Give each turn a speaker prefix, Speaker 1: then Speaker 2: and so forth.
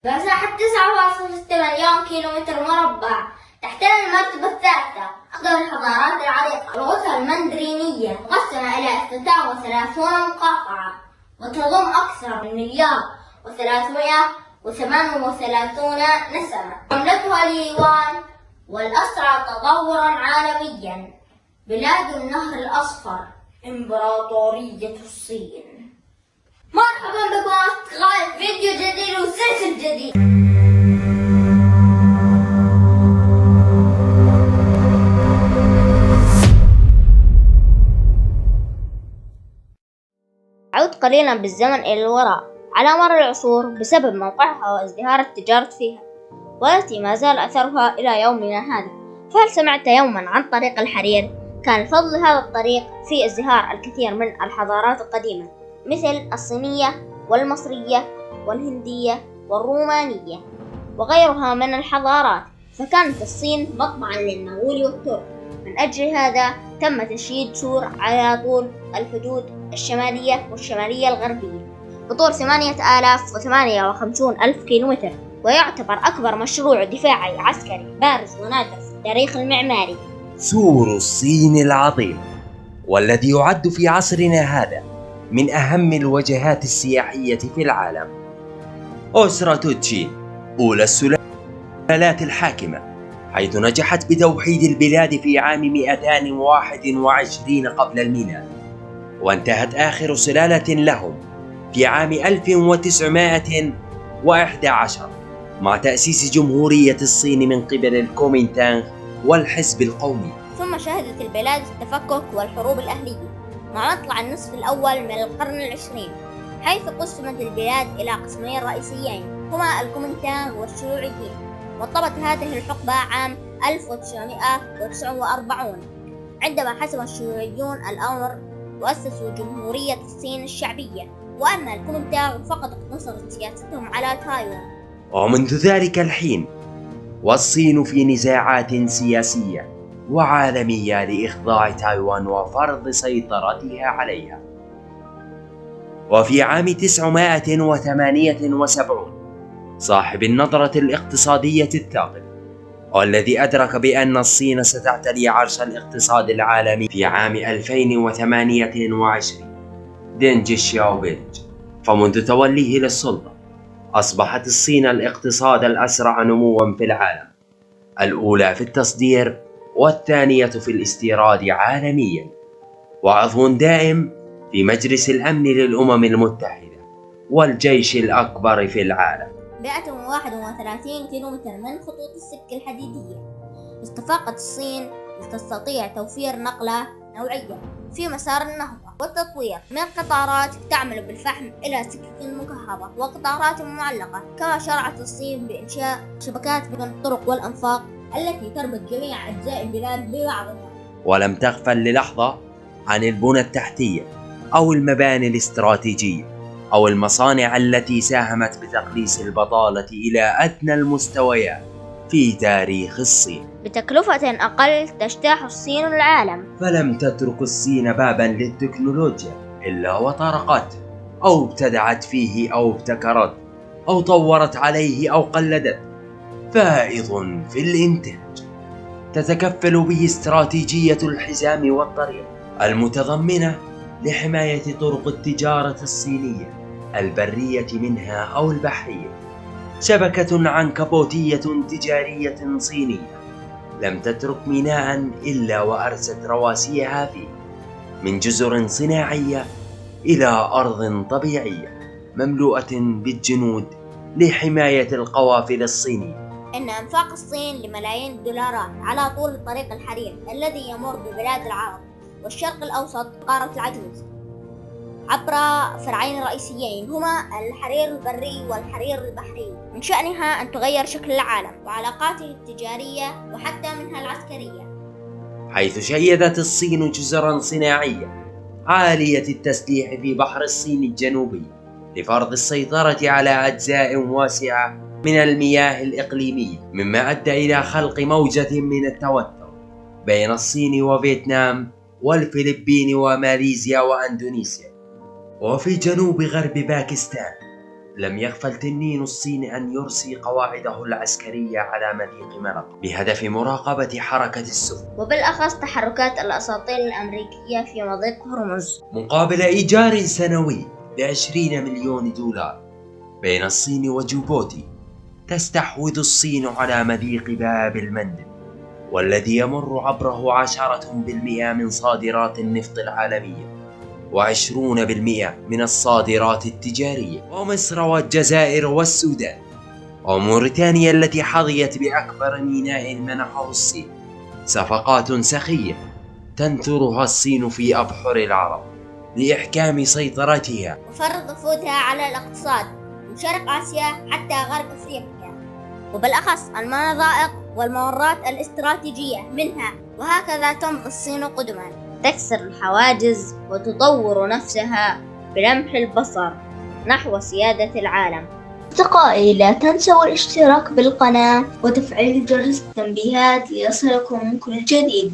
Speaker 1: مساحة 9.8 كيلومتر مربع، تحتل المرتبة الثالثة. أقدم الحضارات العريقة الغوثة المندرينية مقسمة إلى 36 مقاطعة وتضم أكثر من 1,338 نسمة. عملتها اليوان والأسرع تطورا عالميا. بلاد النهر الأصفر، إمبراطورية الصين. مرحبا بكم أصدقائي، فيديو جديد وسلسل جديد. عود قليلا بالزمن إلى الوراء على مر العصور بسبب موقعها وازدهار التجارة فيها، والتي ما زال أثرها إلى يومنا هذا. فهل سمعت يوما عن طريق الحرير؟ كان فضل هذا الطريق في ازدهار الكثير من الحضارات القديمة مثل الصينية والمصرية والهندية والرومانية وغيرها من الحضارات، فكانت الصين مطمعا للمغول والترك. من أجل هذا تم تشييد سور على طول الحدود الشمالية والشمالية الغربية بطول 8,058 ألف كيلومتر، ويعتبر أكبر مشروع دفاعي عسكري بارز ونادر في التاريخ المعماري.
Speaker 2: سور الصين العظيم، والذي يعد في عصرنا هذا من أهم الوجهات السياحية في العالم. أسرة تشين أولى السلالات الحاكمة، حيث نجحت بتوحيد البلاد في عام 221 قبل الميلاد، وانتهت آخر سلالة لهم في عام 1911 مع تأسيس جمهورية الصين من قبل الكومينتانغ والحزب القومي.
Speaker 1: ثم شهدت البلاد التفكك والحروب الأهلية مع مطلع النصف الأول من القرن العشرين، حيث قسمت البلاد إلى قسمين رئيسيين هما الكومينتانغ والشيوعيين. وطبت هذه الحقبة عام 1949 عندما حسم الشيوعيون الأمر وأسسوا جمهورية الصين الشعبية، وأما الكومينتانغ فقد اقتصرت سياستهم على تايوان.
Speaker 2: ومنذ ذلك الحين والصين في نزاعات سياسية وعالمية لإخضاع تايوان وفرض سيطرتها عليها. وفي عام 978 صاحب النظرة الاقتصادية الثاقب، والذي أدرك بأن الصين ستعتلي عرش الاقتصاد العالمي في عام 2028، دينج شياوبينج، فمنذ توليه للسلطة أصبحت الصين الاقتصاد الأسرع نمواً في العالم، الأولى في التصدير والثانية في الاستيراد عالمياً، وعضو دائم في مجلس الأمن للأمم المتحدة والجيش الأكبر في العالم.
Speaker 1: 131 كيلومتر من خطوط السكة الحديدية. استفاقت الصين لتستطيع توفير نقلة نوعية في مسار النهضة والتطوير من قطارات تعمل بالفحم إلى سكك مكهربة وقطارات معلقة. كما شرعت الصين بإنشاء شبكات بين الطرق والأنفاق التي تربط جميع أجزاء البلاد ببعضها،
Speaker 2: ولم تغفل للحظة عن البنى التحتية أو المباني الاستراتيجية أو المصانع التي ساهمت بتقليص البطالة إلى أدنى المستويات في تاريخ الصين.
Speaker 1: بتكلفة أقل تجتاح الصين العالم.
Speaker 2: فلم تترك الصين بابا للتكنولوجيا إلا وطرقت أو ابتدعت فيه أو ابتكرت أو طورت عليه أو قلدت. فائض في الإنتاج تتكفل به استراتيجية الحزام والطريق، المتضمنة لحماية طرق التجارة الصينية البرية منها أو البحرية. شبكة عنكبوتية تجارية صينية لم تترك ميناء إلا وأرست رواسيها فيه، من جزر صناعية إلى أرض طبيعية مملوءة بالجنود لحماية القوافل الصينية.
Speaker 1: إن إنفاق الصين لملايين الدولارات على طول طريق الحرير الذي يمر ببلاد العرب والشرق الأوسط قارة العجوز عبر فرعين رئيسيين هما الحرير البري والحرير البحري، من شأنها أن تغير شكل العالم وعلاقاته التجارية وحتى منها العسكرية،
Speaker 2: حيث شيدت الصين جزرا صناعية عالية التسليح في بحر الصين الجنوبي لفرض السيطرة على أجزاء واسعة من المياه الإقليمية، مما أدى إلى خلق موجة من التوتر بين الصين وفيتنام والفلبين وماليزيا وأندونيسيا. وفي جنوب غرب باكستان لم يغفل تنين الصين أن يرسي قواعده العسكرية على مضيق مرق بهدف مراقبة حركة السفن،
Speaker 1: وبالأخص تحركات الأساطيل الأمريكية في مضيق هرمز،
Speaker 2: مقابل إيجار سنوي ب20 مليون دولار بين الصين وجيبوتي. تستحوذ الصين على مضيق باب المندب، والذي يمر عبره 10% من صادرات النفط العالمية و20% من الصادرات التجارية. ومصر والجزائر والسودان وموريتانيا التي حظيت بأكبر ميناء منحه الصين صفقات سخية تنثرها الصين في أبحر العرب لإحكام سيطرتها
Speaker 1: وفرض نفوذها على الاقتصاد من شرق آسيا حتى غرب أفريقيا، وبالأخص المناطق والممرات الاستراتيجية منها. وهكذا تمضي الصين قدما، تكسر الحواجز وتطور نفسها بلمح البصر نحو سيادة العالم. أصدقائي، لا تنسوا الاشتراك بالقناة وتفعيل جرس التنبيهات ليصلكم كل جديد.